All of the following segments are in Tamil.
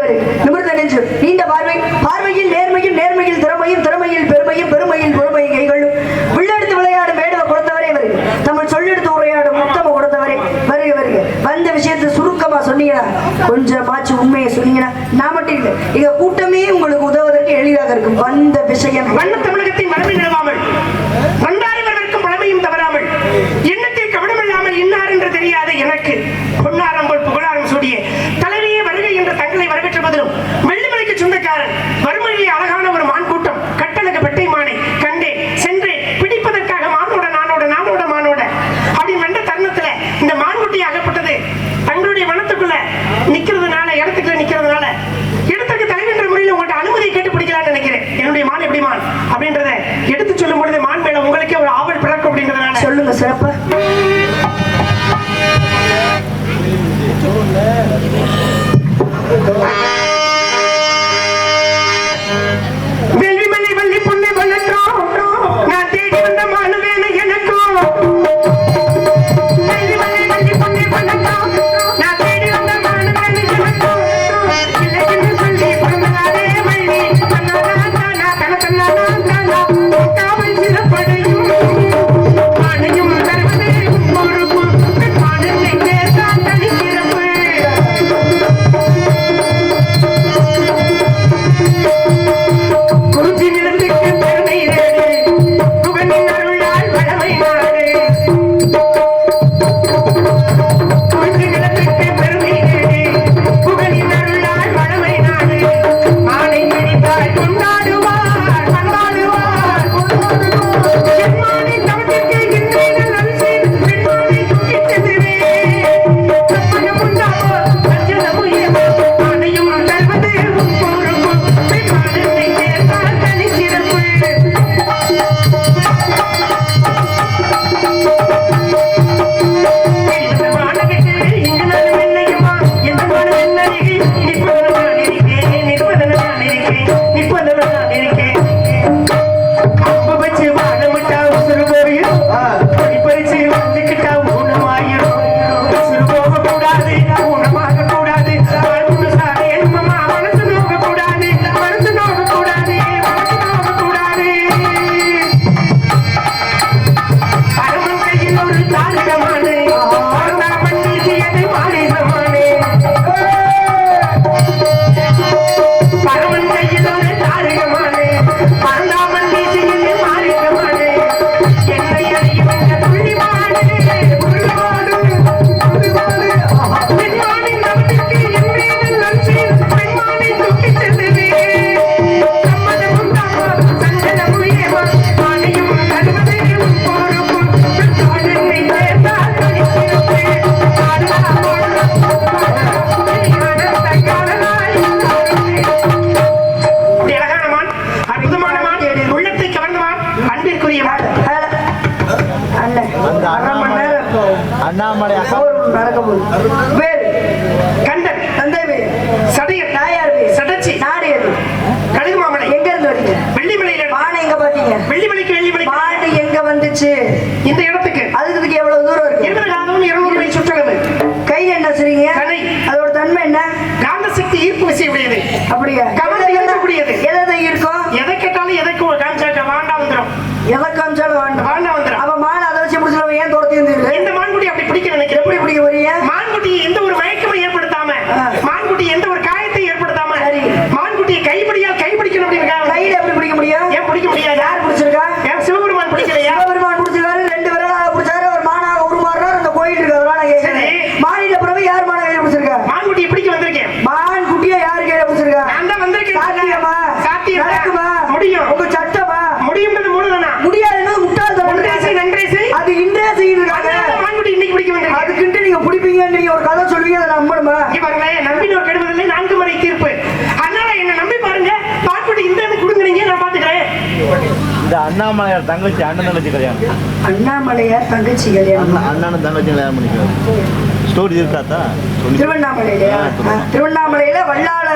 வருகிறவரை நிமிர்ந்த நெஞ்சு நீண்ட பார்வை பார்வையில் நேர்மையும் நேர்மையில் திறமையும் திறமையில் பெருமையும் பெருமையில் பொறுமையை கைகளும் வில்லெடுத்து விளையாடும் வேடுவ கொடுத்தவரே வருக தமிழ் சொல்லெடுத்து உரையாடும் முத்தம கொடுத்தவரே வருக வருக வந்த விஷயத்தை சுருக்கமா சொன்னீங்கன்னா கொஞ்சமாச்சு உண்மையை சொன்னீங்கன்னா நான் மட்டும் இல்லை எங்க கூட்டமே உங்களுக்கு உதவுவதற்கு எளிதாக இருக்கும் வந்த விஷயம் வண்ண தமிழகத்தின் மரபை நிலவாமல் வந்தாரிவர்களுக்கும் பழமையும் தவறாமல் எண்ணத்தில் கவனமில்லாமல் இன்னார் என்று தெரியாத எனக்கு பொன்னாரம்போல் புகழாரம் சூடிய தலைவியே வருகை என்ற தங்களை வரவேற்றுவதிலும் வெள்ளிமலைக்கு சொந்தக்காரன் வறுமையிலே அழகான ஒரு மான் கூட்டம் கட்டழக பெட்டை மானை கண்டே சென்றே பிடிப்பதற்காக மானோட நானோட நானோட மானோட அப்படின்னு வந்த தருணத்துல இந்த மான்குட்டி அகப்பட்டது தங்களுடைய வனத்துக்குள்ள நிக்கிறதுனால இடத்துக்குள்ள நிக்கிறதுனால இடத்துக்கு தலைவென்ற முறையில் உங்கள்ட்ட அனுமதியை கேட்டு பிடிக்கலாம்னு நினைக்கிறேன். என்னுடைய மான் எப்படி மான் அப்படின்றத எடுத்து சொல்லும் பொழுது மான் மேல உங்களுக்கே ஒரு ஆவல் பிறக்கும் அப்படின்றதுனால சொல்லுங்க சிறப்பு. வெள்ளிமலை வள்ளி பொண்ணு வளர்த்தோம் நான் தேடி வந்த மானு வேணும் எனக்கும். வெள்ளிமலை வள்ளி பொண்ணு வளர்த்தோம் நான் தேடி வந்த மானு வேணும் எனக்கும். இல்லை என்று சொல்லி பிறந்ததாலே வள்ளி தன்னானா தானா தன தன்னானா தானா காவல் சிறப்படையும் மானையும் தருவதே பொறுப்பு மானத்தை கேட்டால் தனி சிறப்பு. குறிஞ்சி நிலத்துக்கு பெருமை நாடு புகழின் அருளால் வளமை நாடு. குறிஞ்சி நிலத்துக்கு பெருமை நாடு புகழின் அருளால் வளமை நாடு. மாலை பிடித்தால் கொண்டாடுவார் கொண்டாடுவார் என்மானை தவத்திற்கு இன்றேகள் அரிசி பெண்மானை தூக்கிட்டதுவே சப்பனம் உண்டாவோ சஞ்சலமுயவோ மானையும் தருவது பொறுப்பு பெண்மானத்தை கேட்டால் தனி சிறப்பு. அண்ணாமலை கண்டன் தந்தை சடையன் நாயார் சடச்சி நாடு எது கழுகு மாமலை எங்க இருந்து வரீங்க? வெள்ளிமலையில மானை எங்க பாத்தீங்க? வெள்ளிமலைக்கு வெள்ளிமலை மாடு எங்க வந்துச்சு? இந்த இடத்துக்கு அதுக்கு எவ்வளவு தூரம் இருக்கு? 200 மைல் சுற்றளவு. கையில என்ன செய்றீங்க? கனை. அதோட தன்மை என்ன? காந்த சக்தி ஈர்ப்பு விசை உடையது. அப்படியா? கவனத்தை ஈர்க்கக்கூடியது. எதை ஈர்க்கும்? எதை கேட்டாலும் எதைக்கு காமிச்சாக்க வாண்டா வந்துடும். எதை காமிச்சாலும் வாண்டா வந்துடும். அப்ப மான் அதை வச்சு பிடிச்சவங்க ஏன் துரத்தி இருந்தீங்க? இந்த மான்குட்டி அப்படி பிடிக்க நினைக்கிறேன். எப்படி பிடிக்க போறீங்க? மான்குட்டி எந்த ஒரு மயக்கமும் ஏற்படுத்தாம மான்குட்டி எந்த ஒரு காயத்தை ஏற்படுத்தாம மான்குட்டியை கைப்பிடியால் கைப்பிடிக்கணும் அப்படின்னு கையில எப்படி பிடிக்க முடியும்? ஏன் பிடிக்க முடியாது? யார் பிடிச்சிருக்கா? ஏன் சிவபெருமான் பிடிக்கலையா? சிவபெருமான் பிடிச்சிருக்காரு. 2 விரலாக பிடிச்சாரு. ஒரு மானாக உருமாறுறாரு. அந்த கோயில் இருக்கு. அதனால கேட்கிறேன். மானிட பிறகு யார் மான கையில பிடிச்சிருக்கா? மான்குட்டி பிடிக்க வந்திருக்கேன். மான் குட்டியை யாரு கையில பிடிச்சிருக்கா? நான் தான் வந்திருக்கேன். சாத்தியமா? சாத்தியம் நடக்குமா? முடியும். உங்க சட்டமா? முடியும்ன்றது மூலதானா? முடியாதுன்னு முட்டாள்தனம். நன்றே செய். அது இன்றே செய்யிருக்காங்க. மான்குட்டி இன்னைக்கு பிடிக்க வந்திருக்கேன். அதுக்குன்ட்டு நீங்க பிடிப்பீங்கன்னு நீங்க ஒரு கதை சொல்லுவீங்க. அதை நம்பணுமா? பாருங்களேன், நம்பினோர் கெடுவதில்லை 4 முறை தீர்ப்பு. அதனால என்ன நம்பி பாருங்க. மான்குட்டி இந்த கொடுங்குறீங்க, நான் பாத்துக்கிறேன். இந்த அண்ணாமலையார் தங்கச்சி அண்ணன் தங்கச்சி கல்யாணம். அண்ணாமலையார் தங்கச்சி கல்யாணம். அண்ணன் தங்கச்சி கல்யாணம் பண்ணிக்கிறார். ஸ்டோரி இருக்காதா? திருவண்ணாமலையிலயா? திருவண்ணாமலையில வல்லாள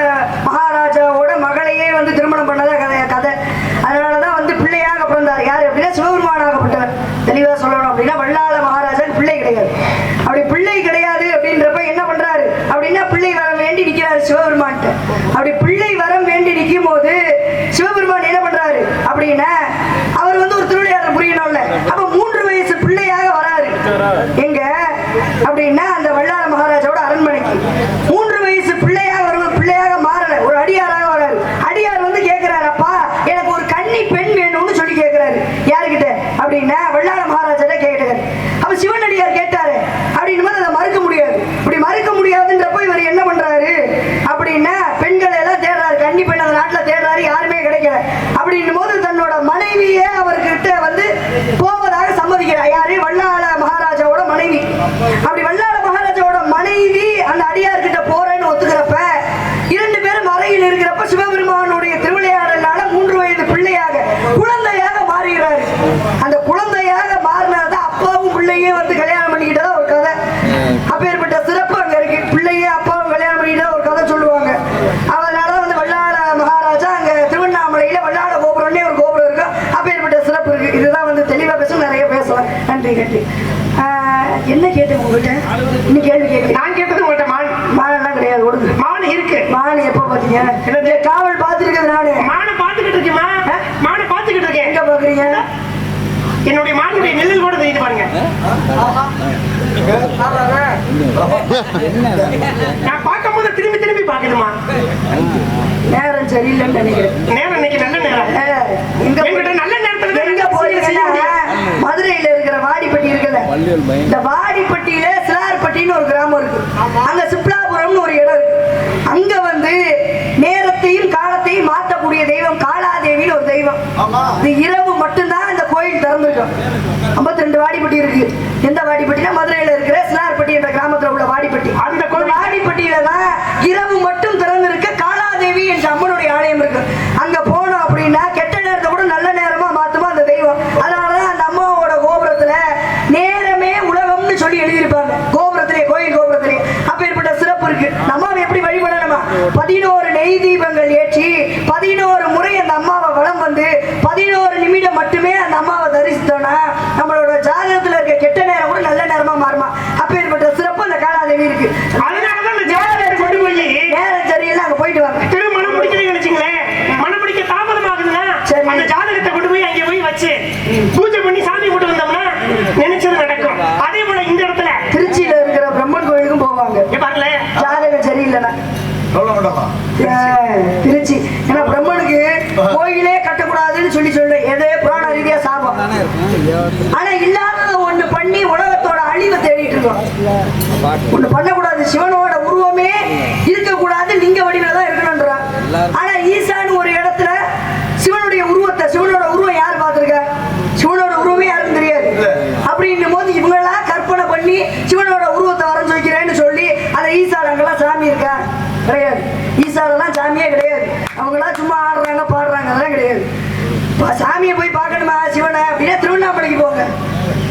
மகாராஜாவோட மகளையே வந்து திருமணம் பண்ணத கதை. அதனாலதான் வந்து பிள்ளையாக பிறந்தார். யாரு அப்படின்னா சிவபெருமானாகப்பட்டவர். தெளிவா சொல்லணும் அப்படின்னா வல்லாள மகாராஜாக்கு பிள்ளை கிடையாது. அப்படி பிள்ளை கிடையாது அப்படின்றப்ப என்ன பண்றாரு அப்படின்னா பிள்ளை வர வேண்டி நிக்கிறாரு. சிவபெருமான்ட்ட. அப்படி பிள்ளை வரம் வேண்டி நிற்கும் போது சிவபெருமான் என்ன பண்றாரு அப்படின்னா, அவர் வந்து ஒரு திருவிளையாடல் புரியணும்ல. அப்ப 3 வயசு பிள்ளையாக வராரு. எங்க அப்படின்னா அந்த வல்லாள மகாராஜாவோட அரண்மனைக்கு 3 வயசு பிள்ளையாக வருவது, பிள்ளையாக மாறல, ஒரு அடியாராக வராரு. அடியார் வந்து கேட்கிறாரு, அப்பா எனக்கு ஒரு கன்னி பெண் வேணும்னு சொல்லி கேட்கிறாரு. யாருக்கிட்ட அப்படின்னா வல்லாள மகாராஜா கேட்டாரு. அப்ப சிவனடியார் கேட்டாரு அப்படின்னு அதை மறுக்க முடியாது. இப்படி மறுக்க முடியாதுன்றப்ப இவர் என்ன பண்றாரு அப்படின்னா பெண்களை எல்லாம் தேடுறாரு. கன்னி பெண் அந்த நாட்டுல தேடுறாரு, யாருமே கிடைக்கல. அப்படின்னும் போது தன்னோட மனைவியே அவர்கிட்ட வந்து போவதாக சம்மதிக்கிறார். யாரு? வல்லாள மகாராஜாவோட மனைவி. அப்படி வல்லாள மகாராஜாவோட மனைவி அந்த அடியார்கிட்ட போறேன்னு ஒத்துக்கிறப்ப 2 பேரும் மறையில் இருக்கிறப்ப சிவபெருமானுடைய திருவிளையாடலால 3 வயது பிள்ளையாக குழந்தையாக மாறுகிறார். அந்த குழந்தையாக மாறினதான் அப்பாவும் பிள்ளையே வந்து கல்யாணம் பண்ணிக்கிட்டதா ஒரு கதை. அப்பேற்பட்ட சிறப்பு அங்க இருக்கு. பிள்ளையே அப்பாவும் கல்யாணம் பண்ணிக்கிட்டதா ஒரு கதை சொல்லுவாங்க. அதனால வந்து வல்லாள மகாராஜா அங்க திருவண்ணாமலையில வல்லாள கோபுரம்னே ஒரு கோபுரம் இருக்கு. அப்பேற்பட்ட சிறப்பு இருக்கு. இதுதான் வந்து தெளிவா பேச நிறைய பேசலாம். நன்றி நன்றி. என்ன கேட்டேன் உங்ககிட்ட? இன்னும் கேள்வி கேட்க நான் கேட்டது உங்கள்கிட்ட மானெல்லாம் கிடையாது. ஒடுங்க மான் இருக்கு. மான் எப்ப பாத்தீங்க? காவல் பார்த்துருக்கிறது நானு. மானை பார்த்துக்கிட்டு இருக்கேன். மானை பார்த்துக்கிட்டு இருக்கேன். எங்க பாக்குறீங்க? என்னுடைய மானுடைய நெல்லில் கூட தெரியுது பாருங்க. நான் பார்க்கும் போது திரும்பி திரும்பி பாக்குதுமா. நேரம் சரியில்லைன்னு நினைக்கிறேன். நேரம் இன்னைக்கு நல்ல நேரம். என்கிட்ட நல்ல நேரத்துல எங்க போறீங்கன்னா மதுரையில இருக்கிற வாடிப்பட்டி இருக்குல்ல, இந்த வாடிப்பட்டியில சிலார்பட்டின்னு ஒரு கிராமம் இருக்கு. அங்க சிப்லாபுரம்னு ஒரு இடம் இருக்கு. அங்க வந்து நேரத்தையும் காலத்தையும் மாற்றக்கூடிய தெய்வம் காலாதேவின்னு ஒரு தெய்வம். இது இரவு மட்டும்தான் அந்த கோயில் திறந்திருக்கும். 52 வாடிப்பட்டி இருக்கு. எந்த வாடிப்பட்டினா மதுரையில இருக்கிற சிலார்பட்டி என்ற கிராமத்துல உள்ள வாடிப்பட்டி. அந்த வாடிப்பட்டியில தான் இரவு மட்டும் திறந்திருக்க காலாதேவி என்ற அம்மனுடைய ஆலயம் இருக்கு. அங்க போனோம் அப்படின்னா கெட்ட நேரத்தை கூட நல்ல நேரமா மாத்துமா அந்த தெய்வம். அதனாலதான் அந்த அம்மாவோட கோபுரத்துல நேரமே உலகம்னு சொல்லி எழுதியிருப்பாங்க. கோபுரத்திலே, கோயில் கோபுரத்திலே அப்பேற்பட்ட சிறப்பு இருக்கு. அம்மாவை எப்படி வழிபடணுமா? 11 நெய் தீபங்கள் ஏற்றி 11 முறை அந்த அம்மாவை வலம் வந்து 11 நிமிடம் மட்டுமே அந்த அம்மாவை தரிசித்தோம்னா நம்மளோட ஜாதகத்துல இருக்க கெட்ட நேரம் கூட நல்ல நேரமா மாறுமா. அப்பேற்பட்ட சிறப்பு அந்த காலாதேவி இருக்கு. அதனாலதான் அந்த ஜாதகத்தை கொண்டு போய் நேரம் சரியில்லை அங்க போயிட்டு வாங்க. மனம் பிடிக்கிறீங்கன்னு வச்சுங்களேன். மனம் பிடிக்க தாமதம் ஆகுதுன்னா அந்த ஜாதகத்தை கொண்டு போய் அங்கே போய் வச்சு பூஜை பண்ணி சாமி போட்டு வந்தோம்னா நினைச்சது நடக்கும். அதே போல இந்த இடத்துல திருச்சியில இருக்கிற பிரம்மன் கோயிலுக்கும் போவாங்க. ஜாதகம் சரியில்லைன்னா திருச்சி. ஏன்னா பிரம்மனுக்கு கோயிலே கட்டக்கூடாதுன்னு சொல்லி எது புராண ரீதியா சாபம். ஆனா இல்லாதத ஒண்ணு பண்ணி உலகத்தோட அழிவை தேடிட்டு இருக்கோம். ஒண்ணு பண்ணக்கூடாது. சிவனோட உருவமே இருக்கக்கூடாது, லிங்க வடிவில தான் இருக்கணும்ன்றான். ஆனா ஈசான்னு ஒரு இடத்துல சிவனுடைய உருவத்தை, சிவனோட உருவம் யாரு பார்த்திருக்கா? சிவனோட உருவமே யாருக்கும் தெரியாது. அப்படின்னும் போது இவங்களெல்லாம் கற்பனை பண்ணி சிவனோட உருவத்தை வரைஞ்சு வைக்கிறேன்னு சொல்லி அந்த ஈசால அங்கெல்லாம் சாமி இருக்கா? கிடையாது. ஈசாலெல்லாம் சாமியே கிடையாது. அவங்களாம் சும்மா ஆடுறாங்க பாடுறாங்க, அதெல்லாம் கிடையாது. சாமியை போய் பார்க்கணுமா சிவனை அப்படின்னா திருவண்ணாமலைக்கு போங்க,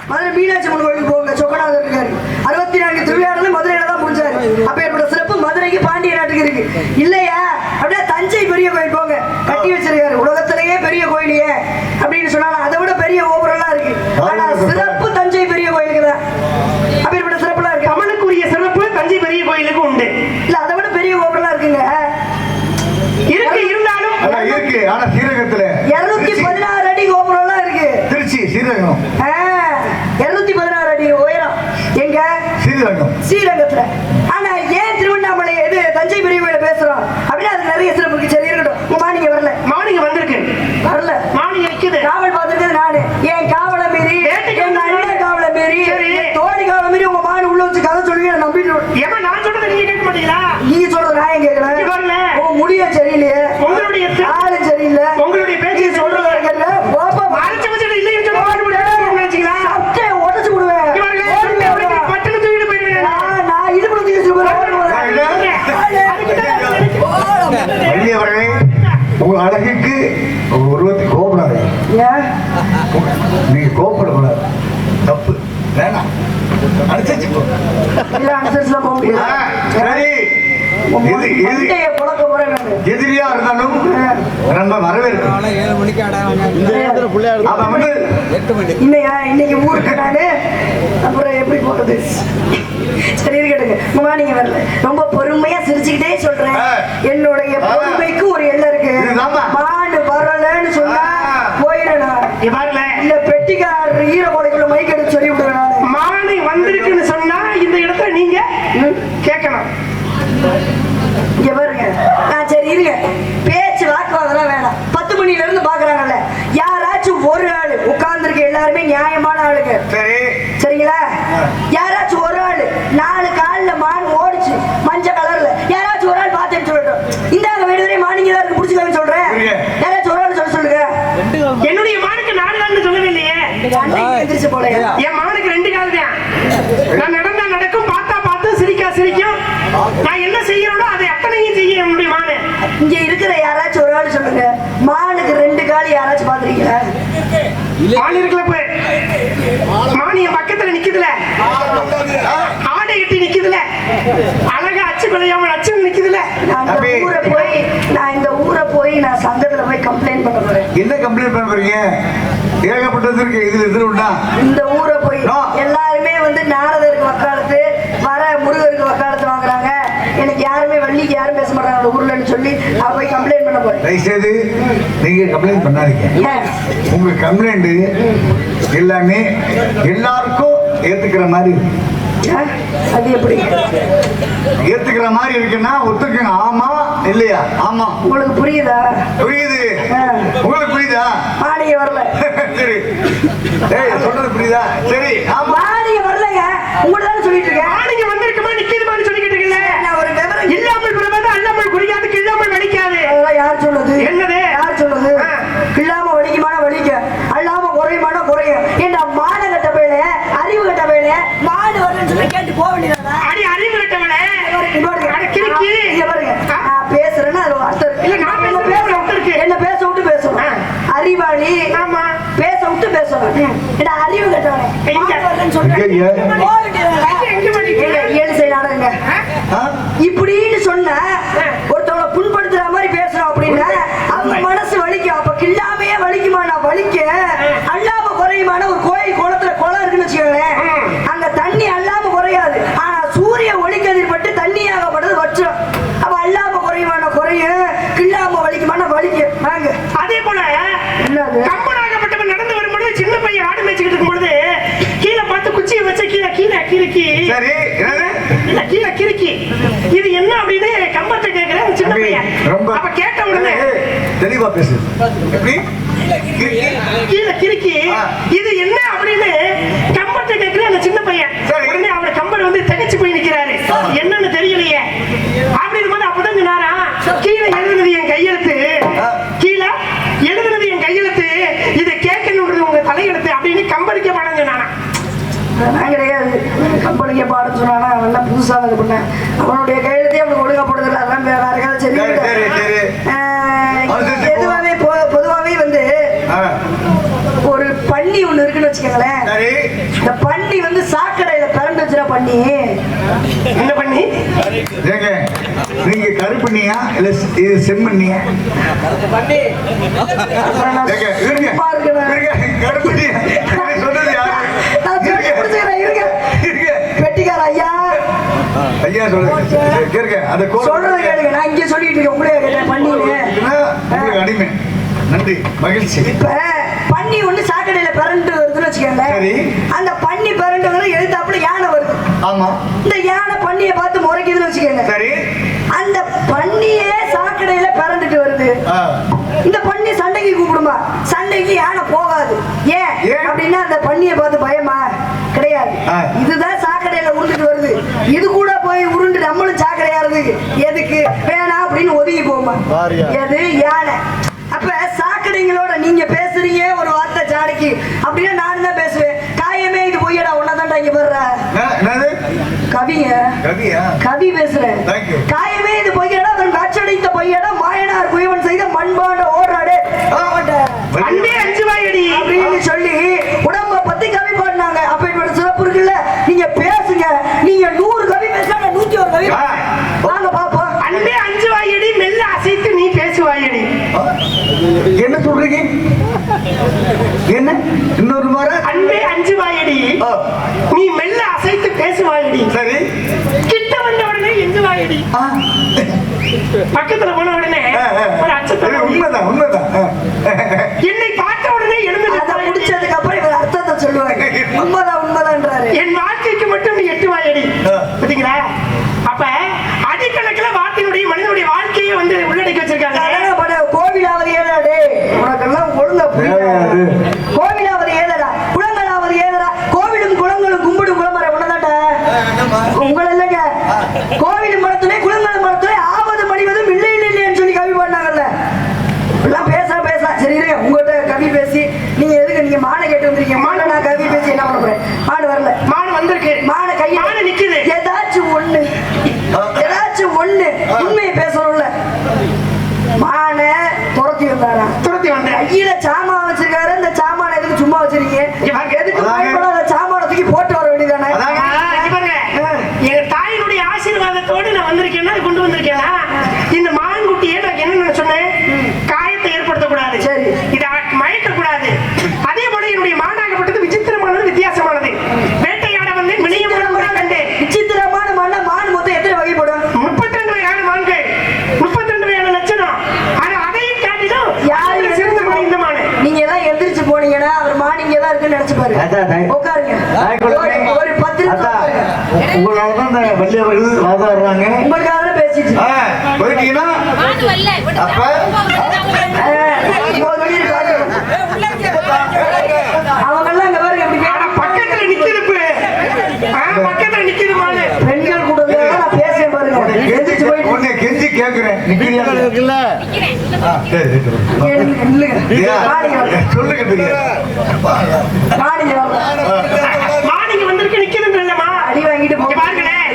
மதுரை மீனாட்சி அம்மன் கோயிலுக்கு போங்க. சொக்கநாதர் இருக்காரு. 64 திருவிழாக்களும் மதுரையில தான் முடிஞ்சாரு. அப்ப ஏற்பட்ட சிறப்பு மதுரைக்கு பாண்டிய நாட்டுக்கு இருக்கு. இல்லையா அப்படியே தஞ்சை பெரிய கோயில் போங்க, கட்டி வச்சிருக்காரு. உலகத்திலேயே பெரிய கோயிலையே அப்படின்னு சொன்னாலும் அதை விட பெரிய கோபுரம் எல்லாம் இருக்கு. ஆனா சிறப்பு தஞ்சை பெரிய கோயிலுக்கு தான். அப்பேற்பட்ட சிறப்புலாம் இருக்கு. அம்மனுக்குரிய சிறப்பு தஞ்சை பெரிய கோயிலுக்கு உண்டு. இல்ல அதை விட பெரிய கோபுரம் எல்லாம் இருக்குங்க. இருக்கு, இருந்தாலும் இருக்கு. ஆனா ஸ்ரீரங்கத்துல 216 அடி கோபுரம் எல்லாம் இருக்கு. திருச்சி ஸ்ரீரங்கம் 216 அடி உயரம். எங்க? ஸ்ரீரங்கத்துல. ஆனா ஏன் திருவண்ணாமலை இது தஞ்சை பெரிய கோயில பேசுறோம் அப்படின்னா அது நிறைய சிறப்பு இருக்கு. சரி இருக்கட்டும். உங்க மாணிங்க வரல? மாணிங்க வந்திருக்கு. வரல. மாணிங்க நிக்குது. காவல் பார்த்துட்டு நானு என் காவலை மீறி, என் அண்ணன் காவலை மீறி, தோழி காவலை மீறி உங்க மாடு உள்ள வச்சு கதை சொல்லி நான் நம்பிட்டு. ஏமா நான் சொல்றதை நீங்க கேட்க மாட்டீங்களா? நீங்க சொல்றது நான் ஏன் கேட்கறேன்? உங்க முடிய சரியில்லையே, உங்களுடைய ஆளு சரியில்லை, உங்களுடைய பேச்சு சொல்றது கேட்கல. பாப்பா மறைச்சு வச்சிட்டு இல்லைன்னு சொல்ல நினைச்சீங்களா? சட்டை உடைச்சு விடுவேன். பட்டணம் தூக்கிட்டு போயிடுவேன். நான் இது பண்ணி உங்க அழகுக்கு உருவத்தை கோபப்படாது. நீங்க கோபப்படக்கூடாது, தப்பு. வேணாம், அனுசரிச்சு போ. அனுசரிச்சுலாம் போக முடியாது. சரி, மண்டைய புழக்க போறேன் நானு. எதிரியா இருந்தாலும் நம்ம வரவேற்கணும். இந்த நேரத்துல பிள்ளையார் அவன் வந்து இன்னையா இன்னைக்கு ஊருக்கு நானு அப்புறம் எப்படி போறது? சரி இருக்கட்டுங்க மாமா, நீங்க வரல ரொம்ப பொறுமையா சிரிச்சுக்கிட்டே சொல்றேன். என்னுடைய பொறுமைக்கு ஒரு எல்லை இருக்கு. இதுதாம்மா. மாடு வரலன்னு சொன்னா போயிடணும். இங்க பாருல, இல்ல பெட்டிக்காரர் ஈரக்கோடைக்குள்ள மைக் எடுத்து சொல்லி விடுவேன் நானு. மானை வந்திருக்குன்னு சொன்னா இந்த இடத்துல நீங்க கேட்கணும். இங்க பாருங்க, நான் சரி இருங்க, பேச்சு வாக்குவாதெல்லாம் வேணாம். 10 மணில இருந்து பாக்குறாங்கல்ல, யாராச்சும் ஒரு ஆளு உட்கார்ந்துருக்க எல்லாருமே நியாயமான ஆளுங்க. சரி சரிங்களா? யாராச்சும் ஒரு ஆளு 4 கால்ல மான் ஓடிச்சு மஞ்சள் கலர்ல, யாராச்சும் ஒரு ஆள் பார்த்துட்டு சொல்லட்டும். இந்தாங்க வேணுவரே மானிங்க தான் இருக்கு, புடிச்சுக்கலாம்னு சொல்றேன். யாராச்சும் ஒரு ஆள் சொல்லுங்க. என்னுடைய மானுக்கு 4 கால்னு சொல்லவே இல்லையே. அன்னைக்கு எந்திரிச்சு போலையா? என் மானுக்கு 2 கால் தான். நான் நடந்தா நடக்கும், பார்த்தா பார்த்து சிரிக்கா சிரிக்கும். நான் என்ன செய்யறேனோ அதை அத்தனையும் செய்ய என்னுடைய மானு. இங்க இருக்கிற யாராச்சும் ஒரு ஆள் சொல்லுங்க, மானுக்கு 2 கால் யாராச்சும் பாத்துறீங்களா? மான் இருக்குல்ல போய், மான் என் பக்கத்துல நிக்குதுல, ஆடை கட்டி நிக்குதுல, அழகா அச்சு கொலையாம அச்சு நிக்குதுல. நான் இந்த ஊரை போய் நான் சங்கத்துல போய் கம்ப்ளைண்ட் பண்ண போறேன். என்ன கம்ப்ளைண்ட் பண்ண போறீங்க? ஏகப்பட்டது இருக்கு, இதுல உண்டா? இந்த ஊரை போய் எல்லாருமே வந்து நாரதருக்கு வக்காலத்து, வர முருகருக்கு வக்காலத்து வாங்குறாங்க. எனக்கு யாருமே வள்ளிக்கு யாரும் பேச மாட்டாங்க அந்த ஊர்லன்னு சொல்லி நான் போய் கம்ப்ளைண்ட் பண்ண போறேன். தயவுசெய்து நீங்க கம்ப்ளைண்ட் பண்ணாதீங்க. ஏன்? உங்க கம்ப்ளைண்ட் எல்லாமே எல்லாருக்கும் ஏத்துக்கிற மாதிரி இருக்கு. அது எப்படி ஏத்துக்கிற மாதிரி இருக்குன்னா ஒத்துக்குங்க. ஆமா இல்லையா? ஆமா. உங்களுக்கு புரியுதா? புரியுது. உங்களுக்கு புரியுதா? மாளிகை வரல. சரி, ஏய் சொல்றது புரியுதா? சரி, ஆமா. மாளிகை வரலங்க, உங்கள்தான் சொல்லிட்டு இருக்கேன். மானிங்க வந்திருக்குமா நிக்குதுமான்னு சொல்லிக்கிட்டு இருக்கல. நான் ஒரு விவரம் இல்லாமல் குறைவது அல்லாமல் குறையாது, கில்லாமல் வலிக்காது. அதெல்லாம் யார் சொன்னது? என்னது? யார் சொன்னது? கில்லாம வலிக்குமான வலிக்க, அல்லாம குறையுமான குறையும். ஏண்டா மான கட்ட பேல, அறிவு கட்ட பேல, மாடு வரலன்னு சொல்லி கேட்டு போக வேண்டியதானே? அடி அறிவு கட்டவனே. அட கிறுக்கி. இங்க பாருங்க, நான் பேசுறேன்னா அது ஒரு அர்த்தம் இருக்கு. இல்ல, நான் என்ன பேசுறது ஒரு அர்த்தம் இருக்கு. என்ன பேச விட்டு பேசணும். அறிவாளி ஆமா. பேச விட்டு பேசணும். ஏண்டா அறிவு கட்டவனே, மாடு வரலன்னு சொல்றேன் எங்க? போக வேண்டியதானே? எங்க பண்ணிட்டீங்க? ஏழு சைடு நாடகங்க ஆ? இப்படின்னு சொன்ன ஒருத்தவங்களை புண்படுத்துற மாதிரி பேசுறோம் அப்படின்னா அவங்க மனசு வலிக்கும். அப்ப கில்லாமையே வலிக்குமா? நான் வலிக்க அல்லாம குறையுமான ஒரு கோயில் குளத்துல குளம் இருக்குன்னு வச்சுக்கோங்களேன், அங்க தண்ணி அல்லாம குறையாது. ஆனா சூரிய ஒளிக்கதிர்பட்டு தண்ணியாகப்பட்டது வச்சிடும். அப்ப அல்லாம குறையுமான குறையும், கில்லாம வலிக்குமான வலிக்கும். வாங்க. அதே போல என்னது? கம்பனாகப்பட்டவன் நடந்து வரும்பொழுது சின்ன பையன் ஆடு மேய்ச்சிக்கிட்டு இருக்கும் பொழுது கீழே பார்த்து குச்சியை வச்ச கீழே கீழே கிறுக்கி. சரி, என்னது? இல்ல கீழே கிறுக்கி இது என்ன அப்படின்னு கம்பத்தை கேட்கிற அந்த சின்ன பையன். ரொம்ப அப்ப கேட்ட உடனே தெளிவா பேசு. எப்படி? கீழே கிறுக்கி இது என்ன அப்படின்னு கம்பத்தை கேட்கிற அந்த சின்ன பையன். சரி. உடனே அவர் கம்பர் வந்து திகைச்சு போய் நிக்கிறாரு. என்னன்னு தெரியலையே அப்படின்னு போது அப்பதான் சொன்னாரா, கீழே எழுதுனது என் கையெழுத்து, கீழே எழுதுனது என் கையெழுத்து, இதை கேட்கணுன்றது உங்க தலையெழுத்து அப்படின்னு கம்பருக்கே படம் சொன்னானா. நான் கிடையாது, கம்பெனிக்கே பாடம் சொன்னானா நல்லா புதுசா இது பண்ணேன். அவனுடைய கையெழுத்தே அவனுக்கு ஒழுங்கா போடுறதில்ல. அதெல்லாம் வேற கதை. சரி, எதுவாவே பொதுவாவே வந்து ஒரு பன்னி ஒண்ணு இருக்குன்னு வச்சுக்கோங்களேன். இந்த பன்னி வந்து சாக்கடையில பிறண்டு வச்சுற பன்னி. என்ன பண்ணி? ஏங்க, நீங்க கருப்பண்ணியா இல்ல இது செம்மண்ணியா? ஏங்க, இருங்க. கருப்பண்ணியா சொன்னது யாரு? பெட்டிக்கார ஐயா ஐயா சொல்லுங்க. சொல்றது கேளுங்க. நான் இங்கே சொல்லிட்டு இருக்கேன், உங்களே கேட்டேன். உங்களுக்கு அடிமை. நன்றி, மகிழ்ச்சி. இப்ப பன்னி ஒண்ணு சாக்கடையில பிறண்டு வருதுன்னு வச்சுக்கோங்க. அந்த பன்னி பிறண்டு வந்து எழுத்தாப்புல யானை வருது. ஆமா. இந்த யானை பன்னியை பார்த்து முறைக்குதுன்னு வச்சுக்கோங்க. சரி. அந்த பன்னியே சாக்கடையில பிறந்துட்டு வருது. இந்த பன்னி சண்டைக்கு கூப்பிடுமா? சண்டைக்கு யானை போகாது. ஏன் அப்படின்னா அந்த பன்னியை பார்த்து பயமா? கிடையாது. இதுதான் சாக்கடையில உருண்டுட்டு வருது. இது கூட போய் உருண்டு நம்மளும் சாக்கடையாருது எதுக்கு வேணாம் அப்படின்னு ஒதுங்கி போகுமா? எது? யானை. அப்ப சாக்கடைங்களோட நீங்க பேசுறீங்க ஒரு வார்த்தை ஜாடிக்கு அப்படின்னா நான் தான் பேசுவேன். காயமே இது பொய்யடா, உன்னதான்டா இங்க போடுற கவிங்க. கவி பேசுறேன். காயமே இது பொய்யடா, அவன் காட்சடைத்த பொய்யடா, மாயனார் குயவன் செய்த மண்பாண்ட ஓடுறாடு அப்படின்னு சொல்லி உடம்ப பத்தி கவி பாடினாங்க. அப்ப என்னோட சிறப்பு இருக்குல்ல, நீங்க பேசுங்க. நீங்க 100 கவி பேசுறாங்க, 101 கவி வாங்க பாப்போம். என்ன சொல்றீங்க? என்ன இன்னொரு முறை? அன்பே அஞ்சு வாயடி, ஆ, நீ மெல்ல அசைத்து பேசுவாயடி, சரி. கிட்ட வந்த உடனே எஞ்சு வாயடி, ஆ, பக்கத்துல போன உடனே ஒரு அச்சத்தை இது உண்மைதான் உண்மைதான். என்னை பார்த்த உடனே எழுந்து அதை நிற்பாயடி. முடிச்சதுக்கு அப்புறம் இவர் அர்த்தத்தை சொல்லுவாங்க. உண்மைதான் உண்மைதான்றாரு. என் வாழ்க்கைக்கு மட்டும் நீ 8 வாயடி. பாத்தீங்களா? அப்ப அடிக்கணக்கில் வார்த்தையினுடைய மனிதனுடைய வாழ்க்கையை வந்து உள்ளடக்கி வச்சிருக்காங்க. அதெல்லாம் பண்ண கோவிலாவது ஏதாடே, உனக்கெல்லாம் ஒழுங்கா புரியாது. கோவிலாவது ஏதடா, குளங்களாவது ஏதடா, கோவிலும் குளங்களும் கும்பிடு குளமரை உணதாட்ட உங்களை இல்லைங்க. கோவிலும் மரத்துலே குளங்களும் மரத்துலே ஆவது மணிவதும் இல்லை இல்லை இல்லைன்னு சொல்லி கவி பாடினாங்கல்ல. எல்லாம் பேச சரி இருங்க, உங்கள்கிட்ட கவி பேசி நீங்க எதுக்கு நீங்க மானை கேட்டு வந்துருக்கீங்க? மானை நான் கவி பேசி என்ன பண்ண போறேன்? மாடு வரல, மாடு வந்திருக்கு, மானை கையை மாடு நிக்குது. ஏதாச்சும் ஒண்ணு உண்மையை பேசணும்ல. மானை துரத்தி வந்தாரா? துரத்தி வந்தேன். கையில சாமான் வச்சிருக்காரு. இந்த சாமான எதுக்கு சும்மா வச்சிருக்கீங்க? எதுக்கு பயப்படாத சாமான தூக்கி போட்டு வர வேண்டியதானே? எங்க தாயினுடைய ஆசீர்வாதத்தோடு நான் வந்திருக்கேன்னா கொண்டு வந்திருக்கேன்னா, இந்த மான்குட்டியை நான் என்ன சொன்னேன்? காயத்தை ஏற்படுத்தக்கூடாது, சரி. இதை மயக்க கூடாது. அதே போல என்னுடைய மானாகப்பட்டது விசித்திரமானது, வித்தியாசமானது. வேட்டையாட வந்து மினியமான கண்டேன். விசித்திரமான மான். மான் மொத்தம் எத்தனை வகைப்படும்? 32 வகையான மான்கள், 32 வகையான லட்சணம். ஆனா அதையும் காட்டிலும் யாரு சிறந்த மான் இந்த மான். நீங்க எல்லாம் எந்திரிச்சு போனீங்கன்னா அவர் மான் இங்க தான் இருக்குன்னு நினைச்சு பாருங்க. உட்காருங்க. ஒரு 10 நிமிஷம் உங்களாலதான் இந்த வள்ளியவர்கள் வாதாடுறாங்க. உங்களுக்காக பேசிட்டு போயிட்டீங்கன்னா அப்ப அவங்க எல்லாம் இங்க பாருங்க எப்படி ஆனா பக்கத்துல நிக்குது பக்கத்துல நிக்குது மானு. பெண்கள் கூட நான் பேசுறேன் பாருங்க. எந்திரிச்சு போயிட்டு உன்னை கெஞ்சி கேட்கிறேன். நிக்கிறியா? இருக்குல்ல ஆ, சரி, சரி. நில்லுங்க. ஐயா, மாடிங்க வரல. சொல்லுங்க பெரிய. மாடிங்க வரல. மானிங்க வந்திருக்கு, நிக்குதுன்னு இல்லம்மா. அடி வாங்கிட்டு இங்க பாருங்களேன்,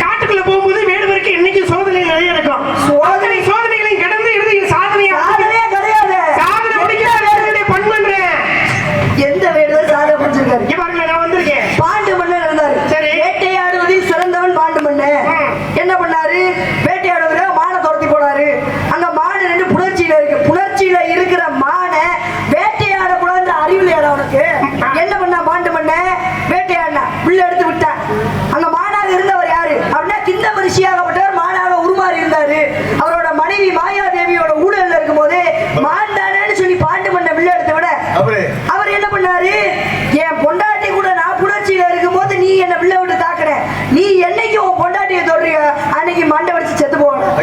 காட்டுக்குள்ள போகும்போது வேடுவருக்கு இன்னைக்கு சோதனை நிறைய இருக்கும். சோதனை சோதனைகளையும் கடந்து இறுதியில் சாதனையா சாதனையே கிடையாது. சாதனை முடிக்கிற வேடுவருடைய பண் பண்றேன். எந்த வேடுவர் சாதனை புரிஞ்சிருக்காரு? இங்க பாருங்களேன், நான் வந்திருக்கேன். பாண்டு மன்னர் இருந்தாரு. சரி. வேட்டையாடுவதில் சிறந்தவன் பாண்டு மன்னர். என்ன பண்ணாரு? வேட்டையாடுவதில் மானை துரத்தி போனாரு. அங்க மாடு 2 புணர்ச்சியில இருக்கு. புணர்ச்சியில இருக்கிற மானை வேட்டையாடக்கூடாது அறிவில்லையாடா உனக்கு? என்ன பண்ணா பாண்டு மன்னர்? வேட்டையாடினா உள்ள எடுத்து விட்டான். அங்க மானாக இருந்தவர் யாரு அப்படின்னா கிந்த மரிசியாகப்பட்டவர் மானாக உருமாறி இருந்தாரு. அவரோட மனைவி மாயாதேவியோட ஊழல்ல இருக்கும் போது மாண்டானு சொல்லி பாண்டு மன்னர் வில்ல எடுத்து விட அவர் என்ன பண்ணாரு? என் பொண்டாட்டி கூட நான் புணர்ச்சியில இருக்கும் போது நீ என்ன வில்ல விட்டு தாக்குற, நீ என்னைக்கு உன் பொண்டாட்டியை தொடுறிய அன்னைக்கு மண்டை வடிச்சு செத்து போகணும்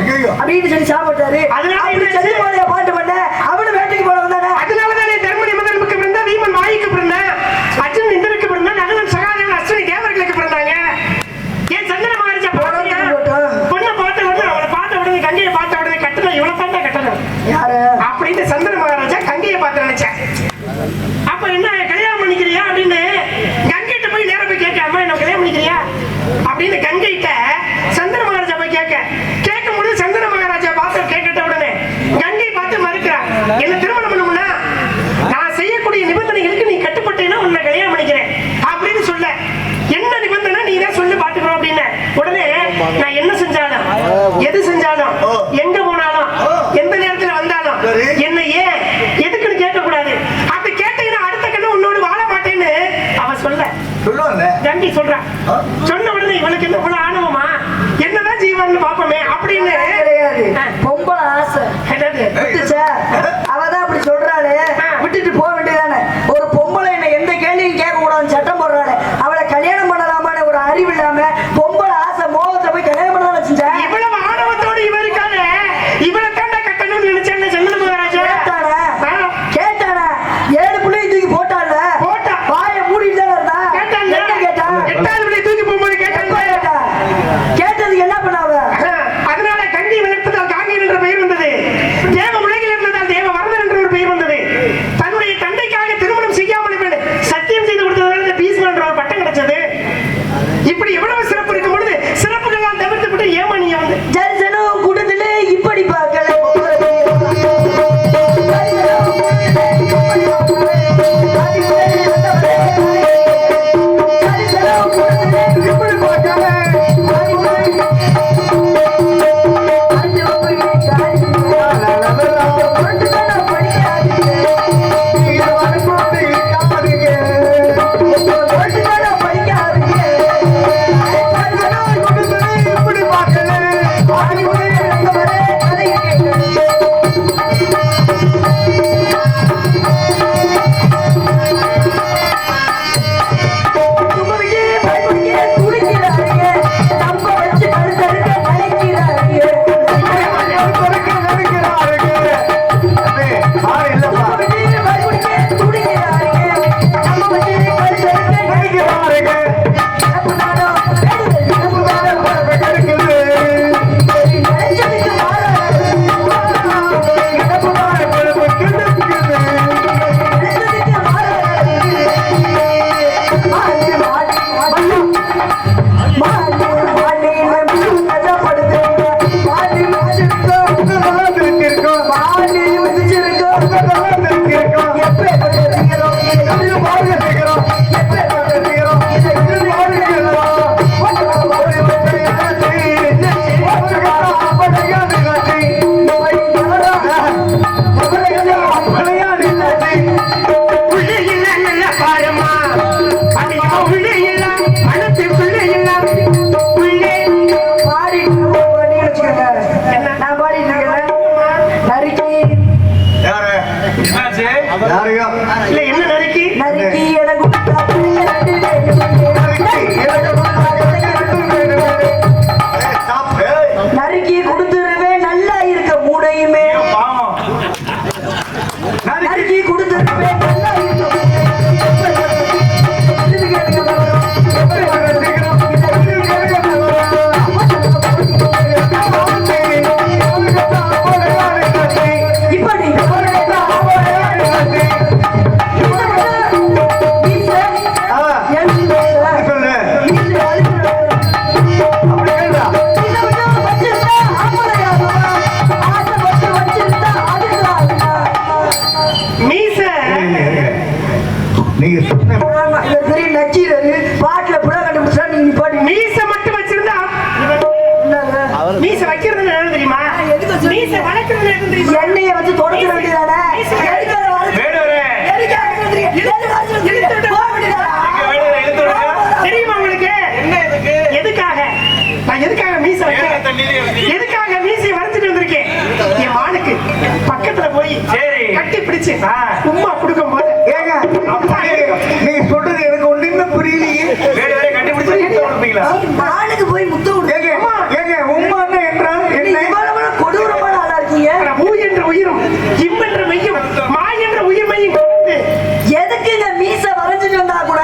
அப்படின்னு சொல்லி சாப்பிட்டாரு. அப்படி செத்து போன பாண்டு பண்ண அவனு வேட்டைக்கு போனவன் தானே. அதனாலதானே தர்ம நிமதனுக்கு பிறந்தா, வீமன் வாய்க்கு பிறந்தா, அர்ஜுன் இந்திரனுக்கு பிறந்தா, நகுலன் சகாதேவன் அஸ்வினி தேவர்களுக்கு பிறந்தாங்க. ஏன் சந்தன மகாராஜா பொண்ணை பார்த்த உடனே, அவளை பார்த்த உடனே, கங்கையை பார்த்த உடனே கட்டணும், இவளை பார்த்தா கட்டணும் யாரு அப்படின்னு சந்தன மகாராஜா கங்கையை பார்த்து நினைச்சேன். அப்ப என்ன கல்யாணம் பண்ணிக்கிறியா அப்படின்னு கங்கைட்ட போய் நேரம் போய் கேட்க, அம்மா என்ன கல்யாணம் பண்ணிக்கிறியா அப்படின்னு கங்கைட்ட சந்தன மகாராஜா போய் கேட்கும் பொழுது சந்தன மகாராஜா பார்த்து கேட்ட உடனே கங்கை பார்த்து யாரையோ இல்ல என்ன நறுக்கி நறுக்கி எனக்கு கொடுத்தா பிள்ளைங்க ரெண்டு பேரும். நறுக்கி கொடுத்துருவேன் நல்லா இருக்க மூடையுமே நறுக்கி கொடுத்துருவேன் நல்லா இருக்க நீங்க சொன்ன பெரிய நச்சீரரு பாட்டுல புடா கண்டுபிடிச்சா நீங்க பாட்டு மீச மட்டும் வச்சிருந்தா மீச வைக்கிறது என்ன தெரியுமா மீச வளர்க்கறது என்ன தெரியுமா எண்ணெயை வச்சு தொடக்க வேண்டியதானே தெரியுமா உங்களுக்கு எதுக்காக நான் எதுக்காக மீச வைக்கிறேன் எதுக்காக மீசை வரைச்சிட்டு வந்திருக்கேன் என் மானுக்கு பக்கத்துல போய் கட்டி பிடிச்சு உம்மா கொடுக்கும் போது ஏங்க நீங்க சொல்றது எனக்கு ஒண்ணுமே புரியலையே மானுக்கு போய் முத்து விடு. ஏங்க ஏங்க உம்மான்னா என்றால் நீங்க என்ன இவ்வளவு கொடூரமான ஆளா இருக்கீங்க. ஊ என்ற உயிரும் இம் என்ற மெய்யும் மா என்ற உயிர்மையும் கலந்து எதுக்குங்க மீச வரைஞ்சிட்டு வந்தா கூட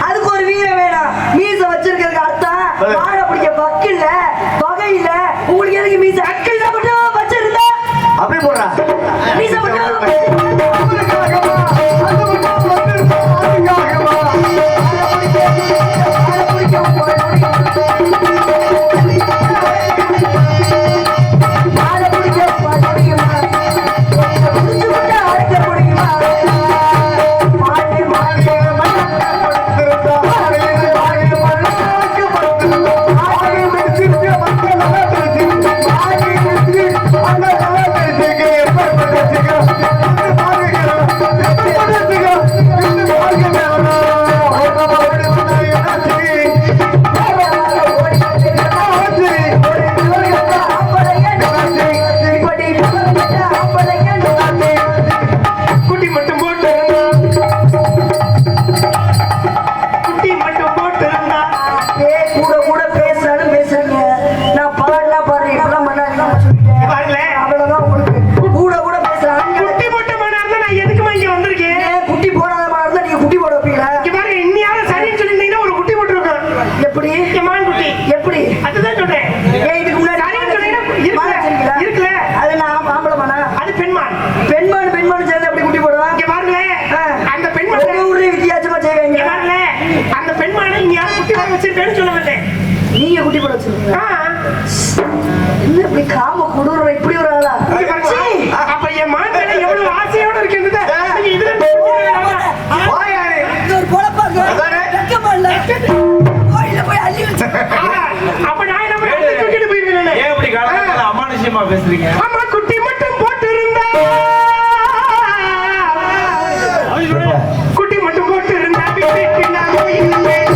அதுக்கு ஒரு வீரம் வேணும். மீச வச்சிருக்கிறதுக்கு அர்த்தம் மானை பிடிக்க வக்கில்ல வகை இல்ல. உங்களுக்கு எதுக்கு மீச அக்கில் மட்டும் வச்சிருந்தா அப்படியே போடுறா மீச மட்டும் நீங்க குட்டி போட வச்சிருக்கீங்க. என்ன இப்படி காம கொடூரம் இப்படி ஒரு ஆளா? அப்ப என் மாட்டல எவ்வளவு ஆசையோட இருக்கின்றது நீங்க இதுல ஒரு பொளப்பாங்க வெக்கமா இல்ல கோயில்ல போய் அள்ளி வச்சு அப்ப நான் என்ன தூக்கிட்டு போயிருவேன் ஏன் இப்படி காலத்துல அமானுஷ்யமா பேசுறீங்க ஆமா குட்டி மட்டும் போட்டு இருந்தா குட்டி மட்டும் போட்டு இருந்தா வீட்டுக்கு நான் போயிருந்தேன்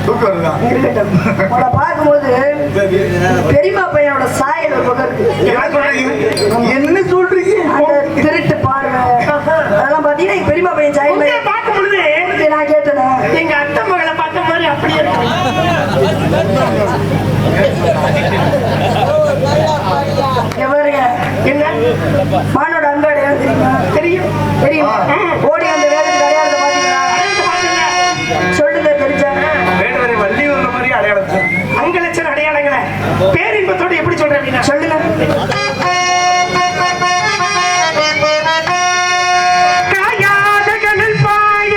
தூக்கம் வருதா? இருக்கட்டும். உன்னை பார்க்கும்போது பெரியம்மா பையனோட சாயல் ஒரு பக்கம் இருக்கு. என்ன சொல்றீங்க? அந்த திருட்டு பார்வை அதெல்லாம் பாத்தீங்கன்னா எங்க பெரியம்மா பையன் சாயல் உங்களை மாதிரி பார்க்கும் பொழுது நான் கேட்டேன். எங்க அத்தை மகளை பார்த்த மாதிரி அப்படியே இருக்கு. எவருங்க என்ன மானோட அன்பு அடையாளம் தெரியுமா? தெரியும்? தெரியுமா? ஓடி அந்த வேலைக்கு அடையாளத்தை பாத்தீங்களா? சொல்லுங்க தெரிஞ்சா வேண்டவரை வள்ளி வந்த மாதிரி அடையாளம் அங்கலட்சண அடையாளங்களை பேரின்பத்தோடு எப்படி சொல்றேன் அப்படின்னா சொல்லுங்க. காயாத கனல் பாய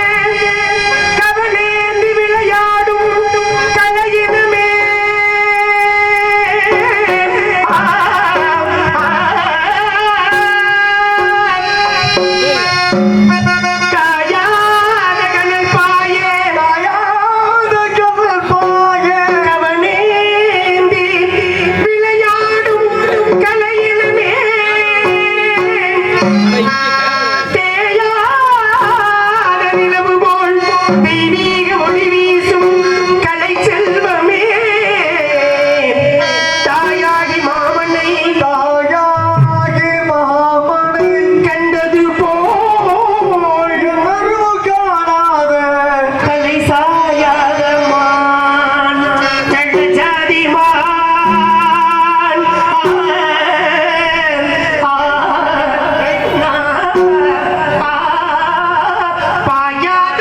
கவனேந்தி விளையாடும் கலையினமே காயாத கனல் பாய கவனேந்தி விளையாடும் கலையினமே தேயாத நிலவு போல் தெய்வீக ஒளி வீசும் கலை செல்வமே தாயாகி மாமனை தாயாகி மாமனை கண்டது போல் மறு காணாத கலை சாயாத மான் கண்ட ஜாதி மான் பாயாத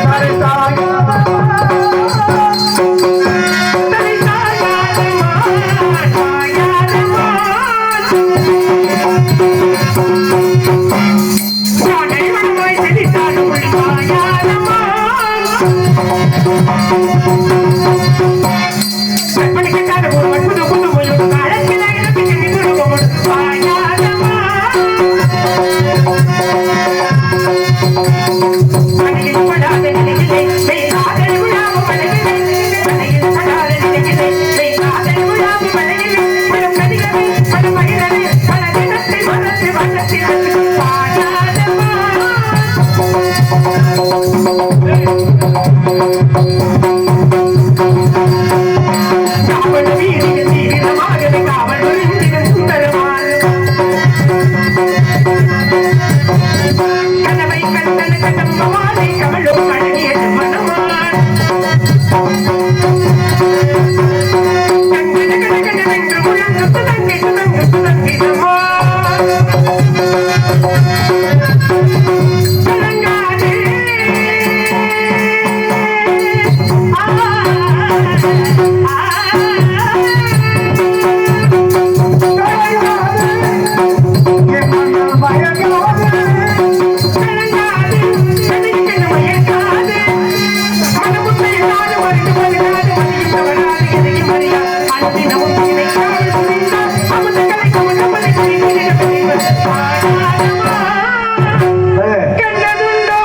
தலை சாயாத மான் பாயாத மான் கோடை வனமாய் செழித்தாடும் பாயாத மான் கற்பனை கட்டாத ஒரு வற்புது புது மொழியோடு அழகில் அழகு நிறுவனம் பாயாத மான் மனையில் படாத நிலையிலே மெய் காதல் விழாவும் மலையிலே மனையில் படாத நிலையிலே மெய் காதல் விழாவும் மலையிலே பல கதிரவை பல மகிழவை பல தினத்தை மறந்து வண்ணத்தில் பாயாத காவல் வீதியில் தீவிரமாகவே காவல் ஒருங்கின சுந்தரமான கனவை கண்டன கதம்பமாலை கமலும் அழகியது மனமான் கண்டன கனகனவென்று முழங்கு துதங்கி துதங்கு துதங்கிதமான் கலங்காதே கண்டதுண்டோ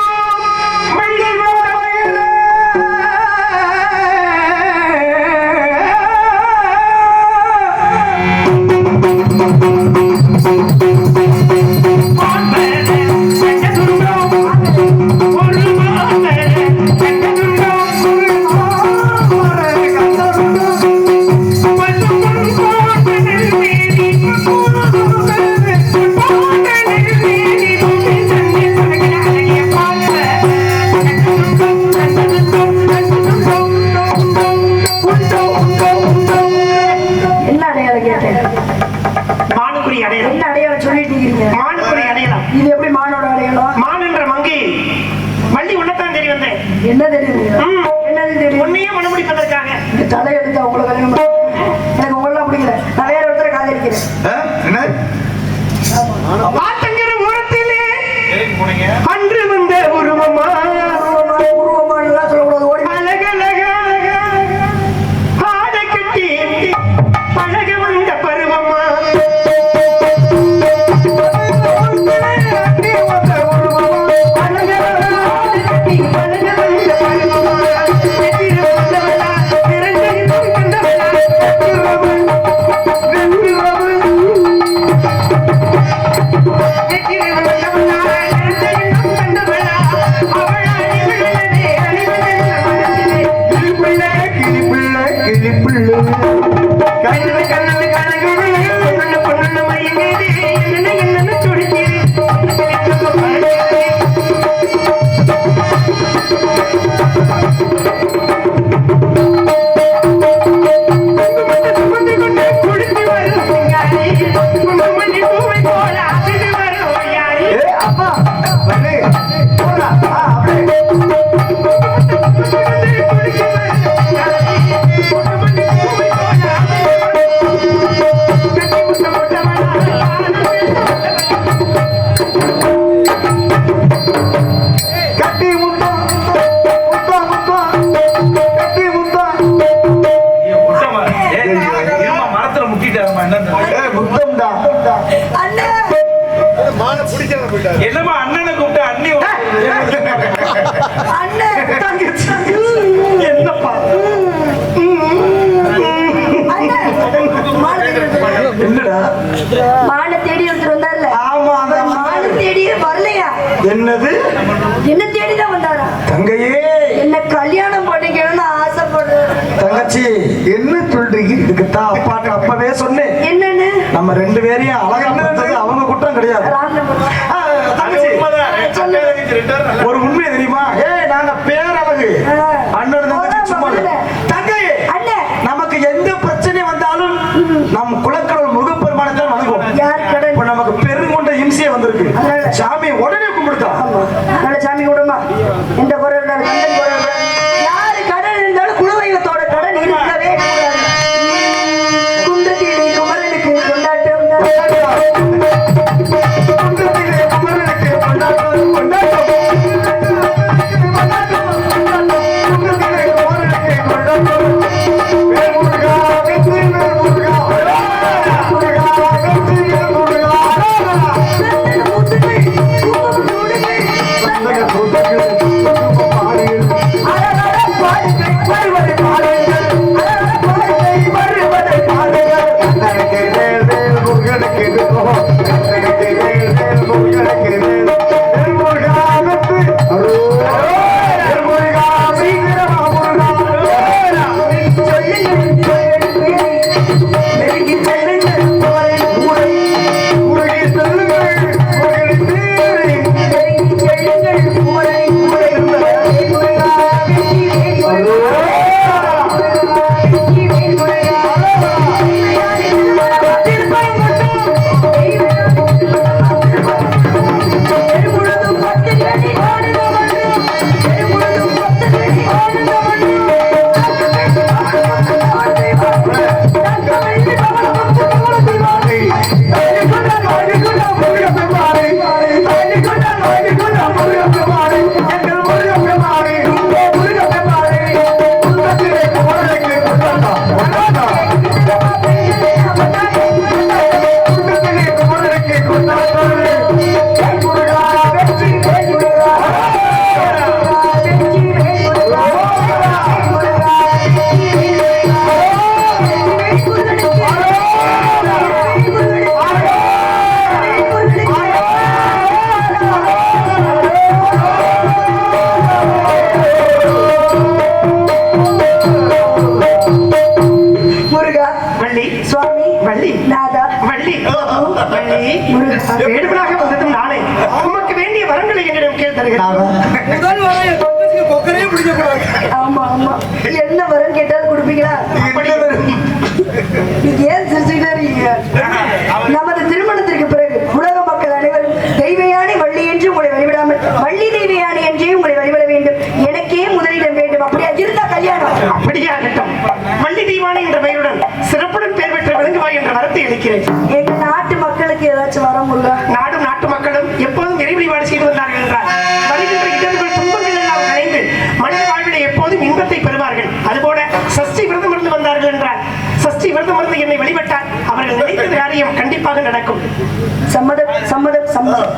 என்ன அடையாளம் கேட்டேன்? மானுக்குறி அடையாளம் என்ன அடையாளம் சொல்லிட்டு இருக்கீங்க? மானுக்குறி அடையாளம் இது எப்படி மானோட அடையாளம்? மான் என்ற மங்கை வள்ளி உன்னத்தான் தெரிய வந்தேன் என்ன தெரியுது? என்னது தெரியும்? உன்னையே மனமுடிப்பதற்காக இந்த தலை எடுத்து அவங்கள கல்யாணம் பண்ணி- எனக்கு உங்களெல்லாம் பிடிக்கல. நான் வேற ஒருத்தரை காதலிக்கிறேன். என்ன ஆத்தங்கர ஓரத்திலே அன்று வந்த உருவமா உருவமானலாம் சொல்லக்கூடாது. ஓடி அழகழகா ஆடை கட்டி பழக வந்த பருவமா வந்தவளா தங்கையே என்ன கல்யாணம் பண்ணிக்கணும்னு ஆசைப்படுறேன். தங்கச்சி என்ன சொல்றீங்க? இதுக்குத்தான் அப்பாட்ட அப்பவே சொன்னேன். என்னன்னு நம்ம ரெண்டு பேரையும் அழகா பார்த்தது அவங்க குற்றம் கிடையாது. ராமநாதபுரம். ஆ, தங்கச்சி ஒரு உண்மை தெரியுமா? நாங்க பேரழகு அண்ணன் தங்கச்சி சும்மா இல்ல. தங்கை அண்ணே, நமக்கு எந்த பிரச்சனை வந்தாலும் நம் குலக்கடவுள் முருகப்பெருமானை தான் வணங்குவோம். யார் கடன்? இப்ப நமக்கு பெருங்கொண்ட இம்சையை வந்திருக்கு. அதனால. சாமி உடனே கும்பிடுதா. ஆமா. நல்ல சாமி கூடமா எந்த குறை இருந்தாலும் கண்டன் குறை இருந்தாலும் யாரு கடன் இருந்தாலும் குலதெய்வத்தோட கடன் இருக்கவே கூடாது. குன்றத்திலே குமரனுக்கு கொண்டாட்டம் குன்றத்திலே குமரனுக்கு கொண்டாட்டம், கொண்டாட்டம். குன்றத்திலே குமரனுக்கு கொண்டாட்டம். வேல்முருகா, வெற்றி வேல்முருகா. முருகா, வெற்றி வேல்முருகா. சந்தன கூட்டங்கள், குங்கும பாடிகள். வருவதை பாருங்கள். வருவதை பாருங்கள். கண்ணனுக்கு வேல், வேல் முருகனுக்கு வேல். கண்ணனுக்கு வேல், வேல் முருகனுக்கு வேல். வேல்முருகா, வெற்றி. வேல்முருகா, சீக்கிரமா முருகா. நெருங்கி செல்லுங்கள் ஊரை. ஊரை செல்லுங்கள் ஊரின் பேரை. முருகா, வள்ளி சுவாமி, வள்ளி நாதா, வள்ளி வள்ளி முருகா. வேடுவனாக வந்ததும் நானே உமக்கு வேண்டிய வரங்களை என்னிடம் கேள் தருகிறேன். ஆமா ஆமா, என்ன வரம் கேட்டாலும் கொடுப்பீங்களா? நீங்க ஏன் சிரிச்சுக்கிட்டே இருக்கீங்க? நமது திருமணத்திற்கு பிறகு உலக மக்கள் அனைவரும் தெய்வயானை வள்ளி என்று உங்களை வழிவிடாமல் வள்ளி தெய்வயானை என்றே உங்களை வழிபட வேண்டும். எனக்கே முதலிடம் வேண்டும். அப்படியா இருந்தா கல்யாணம். அப்படியாகட்டும். வள்ளி தெய்வானை என்ற பெயருடன் சிறப்புடன் பெயர் பெற்ற விளங்குவாய் என்ற வரத்தை அளிக்கிறேன். எங்க நாட்டு மக்களுக்கு ஏதாச்சும் வரம் உள்ள? நாடும் நாட்டு மக்களும் எப்போதும் இறை வழிபாடு செய்து வந்தார்கள் என்றால் வருகின்ற இடர்கள் துன்பங்கள் எல்லாம் கலைந்து மனித வாழ்விலே எப்போதும் இன்பத்தை பெறுவார்கள். அதுபோல சஷ்டி விரதம் இருந்து வந்தார்கள் என்றால் சஷ்டி விரதம் இருந்து என்னை வழிபட்டால் அவர்கள் நினைத்தது காரியம் கண்டிப்பாக நடக்கும். சம்மதம் சம்மதம் சம்மதம்.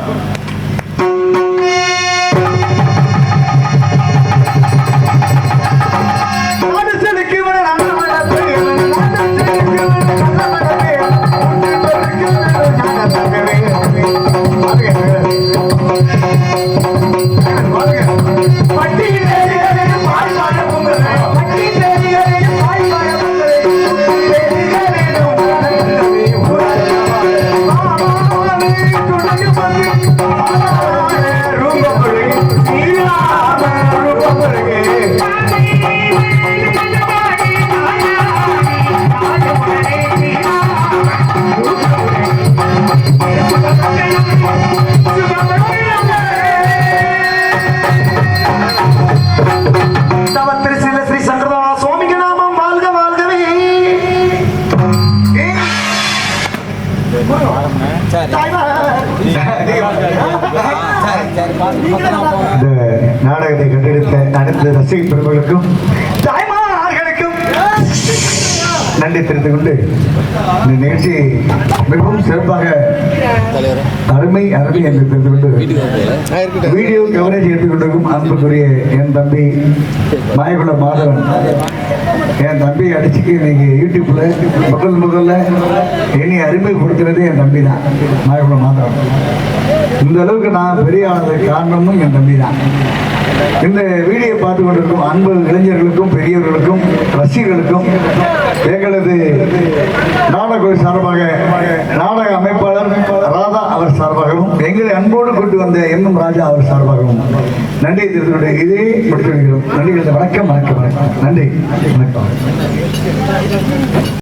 இந்த நாடகத்தை கண்டெடுத்த அனைத்து ரசிக பெருமகளுக்கும் தாய்மார்களுக்கும் நன்றி தெரிந்து கொண்டு இந்த நிகழ்ச்சி மிகவும் சிறப்பாக அருமை அருமை என்று தெரிந்து கொண்டு வீடியோ கவரேஜ் எடுத்துக்கொண்டிருக்கும் அன்புக்குரிய என் தம்பி மாயகுல மாதவன், என் தம்பி அடிச்சுக்கு இன்னைக்கு யூடியூப்ல முதல்ல என்னை அறிமுகப்படுத்துறது என் தம்பி தான், மாயகுல மாதவன். இந்த அளவுக்கு நான் பெரிய ஆனதுக்கு காரணமும் என் தம்பி தான். இந்த வீடியோ பார்த்து கொண்டிருக்கும் அன்பு இளைஞர்களுக்கும் பெரியவர்களுக்கும் ரசிகர்களுக்கும் எங்களது நாடக சார்பாக நாடக அமைப்பாளர் ராதா அவர் சார்பாகவும் எங்களை அன்போடு கொண்டு வந்த எம் ராஜா அவர் சார்பாகவும் நன்றி தெரிவித்துக் இதே முடித்து வைக்கிறோம். நன்றி. வணக்கம் வணக்கம் வணக்கம். நன்றி வணக்கம்.